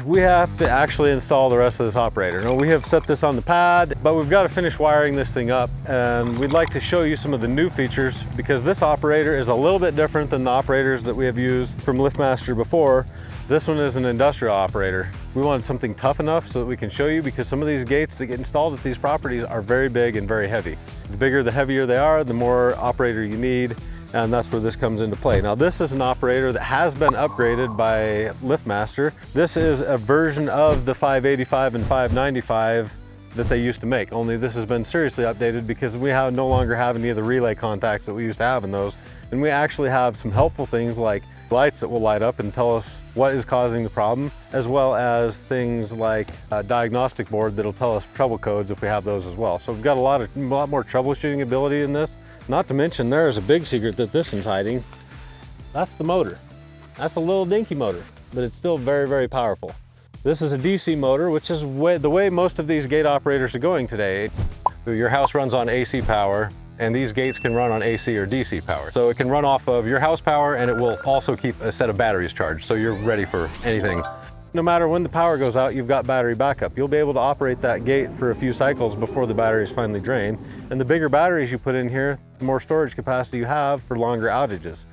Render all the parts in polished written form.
We have to actually install the rest of this operator. Now, we have set this on the pad, but we've got to finish wiring this thing up, and we'd like to show you some of the new features because this operator is a little bit different than the operators that we have used from LiftMaster before. This one is an industrial operator. We wanted something tough enough so that we can show you, because some of these gates that get installed at these properties are very big and very heavy. The bigger, the heavier they are, the more operator you need. And that's where this comes into play. Now, this is an operator that has been upgraded by LiftMaster. This is a version of the 585 and 595 that they used to make, only this has been seriously updated because we no longer have any of the relay contacts that we used to have in those. And we actually have some helpful things like lights that will light up and tell us what is causing the problem, as well as things like a diagnostic board that'll tell us trouble codes if we have those as well. So we've got a lot more troubleshooting ability in this. Not to mention, there is a big secret that this is hiding. That's the motor. That's a little dinky motor, but it's still very, very powerful. This is a DC motor, which is the way most of these gate operators are going today. Your house runs on AC power, and these gates can run on AC or DC power. So it can run off of your house power, and it will also keep a set of batteries charged, so you're ready for anything. No matter when the power goes out, you've got battery backup. You'll be able to operate that gate for a few cycles before the batteries finally drain. And the bigger batteries you put in here, the more storage capacity you have for longer outages.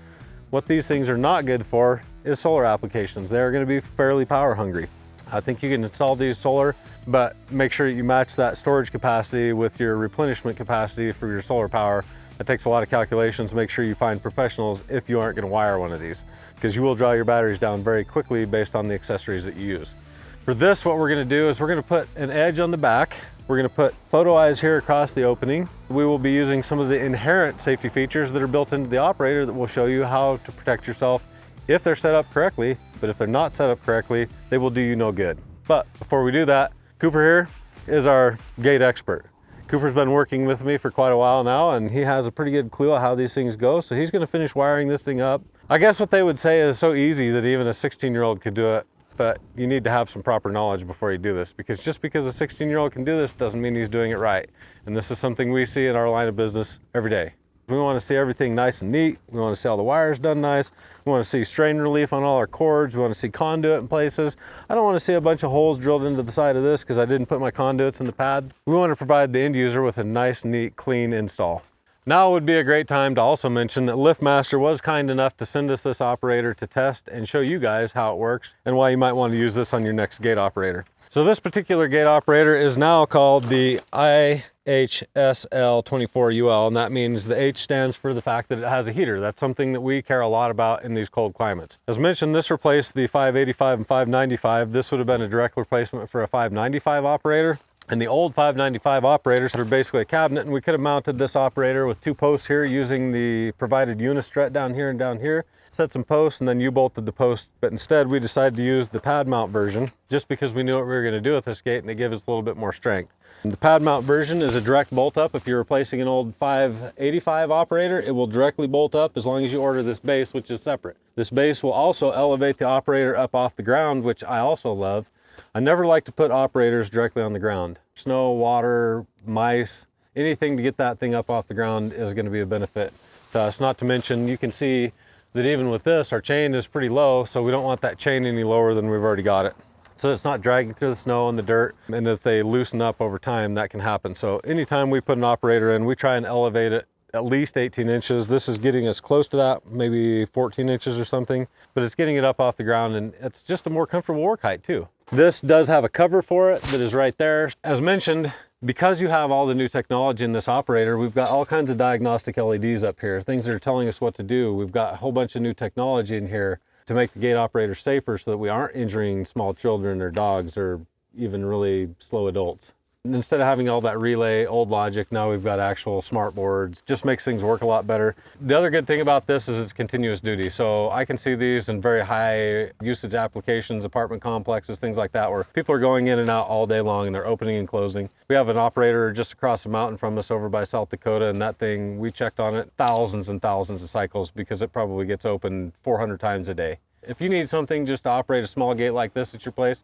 What these things are not good for is solar applications. They're going to be fairly power hungry. I think you can install these solar, but make sure you match that storage capacity with your replenishment capacity for your solar power. It takes a lot of calculations. Make sure you find professionals if you aren't going to wire one of these, because you will draw your batteries down very quickly based on the accessories that you use. For this, what we're going to do is we're going to put an edge on the back. We're going to put photo eyes here across the opening. We will be using some of the inherent safety features that are built into the operator that will show you how to protect yourself if they're set up correctly. But if they're not set up correctly, they will do you no good. But before we do that, Cooper here is our gate expert. Cooper's been working with me for quite a while now, and he has a pretty good clue on how these things go. So he's going to finish wiring this thing up. I guess what they would say is so easy that even a 16-year-old could do it, but you need to have some proper knowledge before you do this, because just because a 16-year-old can do this doesn't mean he's doing it right. And this is something we see in our line of business every day. We want to see everything nice and neat. We want to see all the wires done nice. We want to see strain relief on all our cords. We want to see conduit in places. I don't want to see a bunch of holes drilled into the side of this because I didn't put my conduits in the pad. We want to provide the end user with a nice, neat, clean install. Now would be a great time to also mention that LiftMaster was kind enough to send us this operator to test and show you guys how it works and why you might want to use this on your next gate operator. So this particular gate operator is now called the IHSL24UL, and that means the H stands for the fact that it has a heater. That's something that we care a lot about in these cold climates. As mentioned, this replaced the 585 and 595. This would have been a direct replacement for a 595 operator. And the old 595 operators are basically a cabinet, and we could have mounted this operator with two posts here using the provided unistrut down here and down here, set some posts, and then U-bolted the post. But instead we decided to use the pad mount version just because we knew what we were going to do with this gate, and it gave us a little bit more strength. And the pad mount version is a direct bolt up. If you're replacing an old 585 operator, it will directly bolt up as long as you order this base, which is separate. This base will also elevate the operator up off the ground, which I also love. I never like to put operators directly on the ground. Snow, water, mice, anything to get that thing up off the ground is going to be a benefit to us. Not to mention, you can see that even with this, our chain is pretty low, so we don't want that chain any lower than we've already got it. So it's not dragging through the snow and the dirt, and if they loosen up over time, that can happen. So anytime we put an operator in, we try and elevate it at least 18 inches. This is getting us close to that, maybe 14 inches or something, but it's getting it up off the ground, and it's just a more comfortable work height too. This does have a cover for it that is right there. As mentioned, because you have all the new technology in this operator, we've got all kinds of diagnostic LEDs up here, things that are telling us what to do. We've got a whole bunch of new technology in here to make the gate operator safer so that we aren't injuring small children or dogs or even really slow adults. Instead of having all that relay, old logic, now we've got actual smart boards. Just makes things work a lot better. The other good thing about this is it's continuous duty. So I can see these in very high usage applications, apartment complexes, things like that, where people are going in and out all day long and they're opening and closing. We have an operator just across the mountain from us over by South Dakota, and that thing, we checked on it thousands and thousands of cycles because it probably gets open 400 times a day. If you need something just to operate a small gate like this at your place,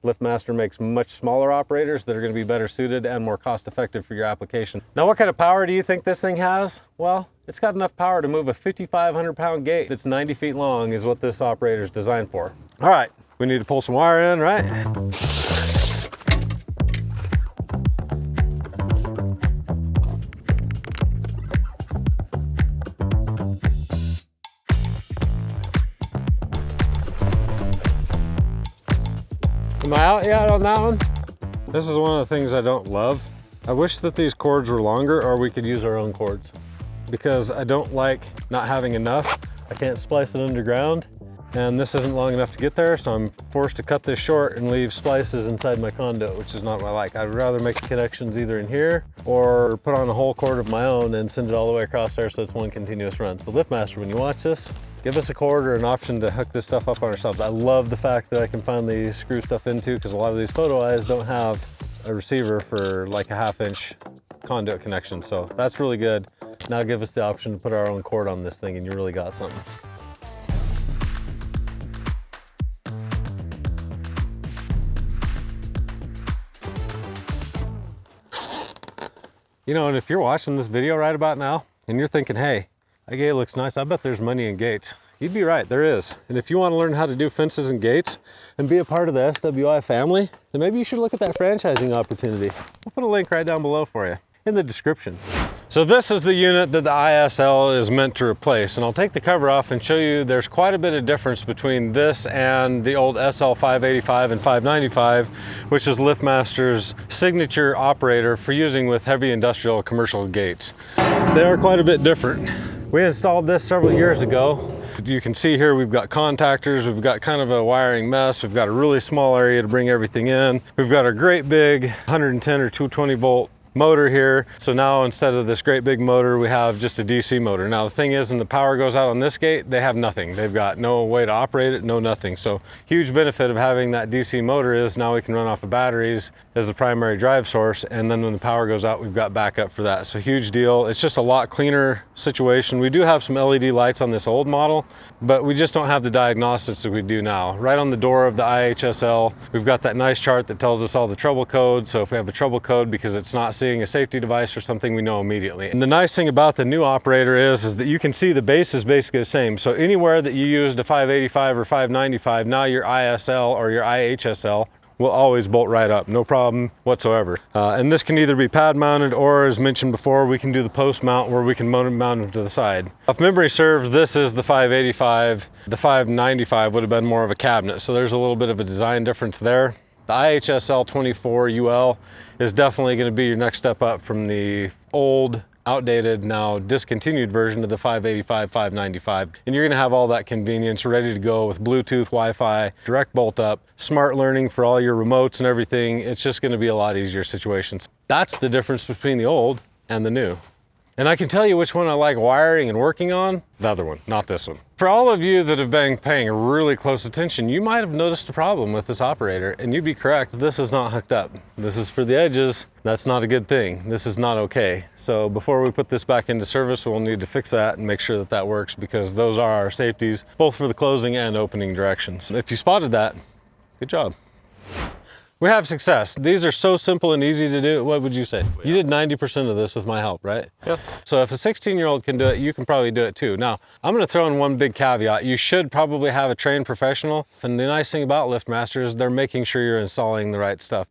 LiftMaster makes much smaller operators that are going to be better suited and more cost effective for your application. Now, what kind of power do you think this thing has? Well, it's got enough power to move a 5,500 pound gate that's 90 feet long is what this operator is designed for. All right, We need to pull some wire in, right? Am I out yet on that one? This is one of the things I don't love. I wish that these cords were longer or we could use our own cords, because I don't like not having enough. I can't splice it underground, and this isn't long enough to get there, so I'm forced to cut this short and leave splices inside my conduit, which is not what I like. I'd rather make the connections either in here or put on a whole cord of my own and send it all the way across there so it's one continuous run. So LiftMaster, when you watch this, give us a cord or an option to hook this stuff up on ourselves. I love the fact that I can finally screw stuff into, because a lot of these photo eyes don't have a receiver for like a 1/2 inch conduit connection. So that's really good. Now give us the option to put our own cord on this thing and you really got something. You know, and if you're watching this video right about now and you're thinking, hey, that gate looks nice, I bet there's money in gates. You'd be right, there is. And if you want to learn how to do fences and gates and be a part of the SWI family, then maybe you should look at that franchising opportunity. We'll put a link right down below for you in the description. So this is the unit that the ISL is meant to replace. And I'll take the cover off and show you there's quite a bit of difference between this and the old SL585 and 595, which is LiftMaster's signature operator for using with heavy industrial commercial gates. They are quite a bit different. We installed this several years ago. You can see here we've got contactors, we've got kind of a wiring mess, we've got a really small area to bring everything in. We've got a great big 110 or 220 volt motor here. So now instead of this great big motor, we have just a DC motor. Now the thing is, when the power goes out on this gate, they have nothing. They've got no way to operate it, no nothing. So huge benefit of having that DC motor is now we can run off of batteries as the primary drive source. And then when the power goes out, we've got backup for that. So huge deal. It's just a lot cleaner situation. We do have some LED lights on this old model, but we just don't have the diagnostics that we do now. Right on the door of the IHSL, we've got that nice chart that tells us all the trouble codes. So if we have a trouble code because it's not seeing a safety device or something, we know immediately. And the nice thing about the new operator is that you can see the base is basically the same. So anywhere that you used a 585 or 595, now your ISL or your IHSL will always bolt right up, no problem whatsoever. And this can either be pad mounted or, as mentioned before, we can do the post mount where we can mount them to the side. If memory serves, this is the 585. The 595 would have been more of a cabinet. So there's a little bit of a design difference there. The IHSL24UL is definitely going to be your next step up from the old, outdated, now discontinued version of the 585, 595. And you're going to have all that convenience ready to go with Bluetooth, Wi-Fi, direct bolt up, smart learning for all your remotes and everything. It's just going to be a lot easier situations. That's the difference between the old and the new. And I can tell you which one I like wiring and working on, the other one, not this one. For all of you that have been paying really close attention, you might have noticed a problem with this operator, and you'd be correct, this is not hooked up. This is for the edges. That's not a good thing. This is not okay. So before we put this back into service, we'll need to fix that and make sure that that works, because those are our safeties, both for the closing and opening directions. If you spotted that, good job. We have success. These are so simple and easy to do. What would you say? You did 90% of this with my help, right? Yeah. So if a 16-year-old can do it, you can probably do it too. Now, I'm gonna throw in one big caveat. You should probably have a trained professional. And the nice thing about LiftMaster is they're making sure you're installing the right stuff.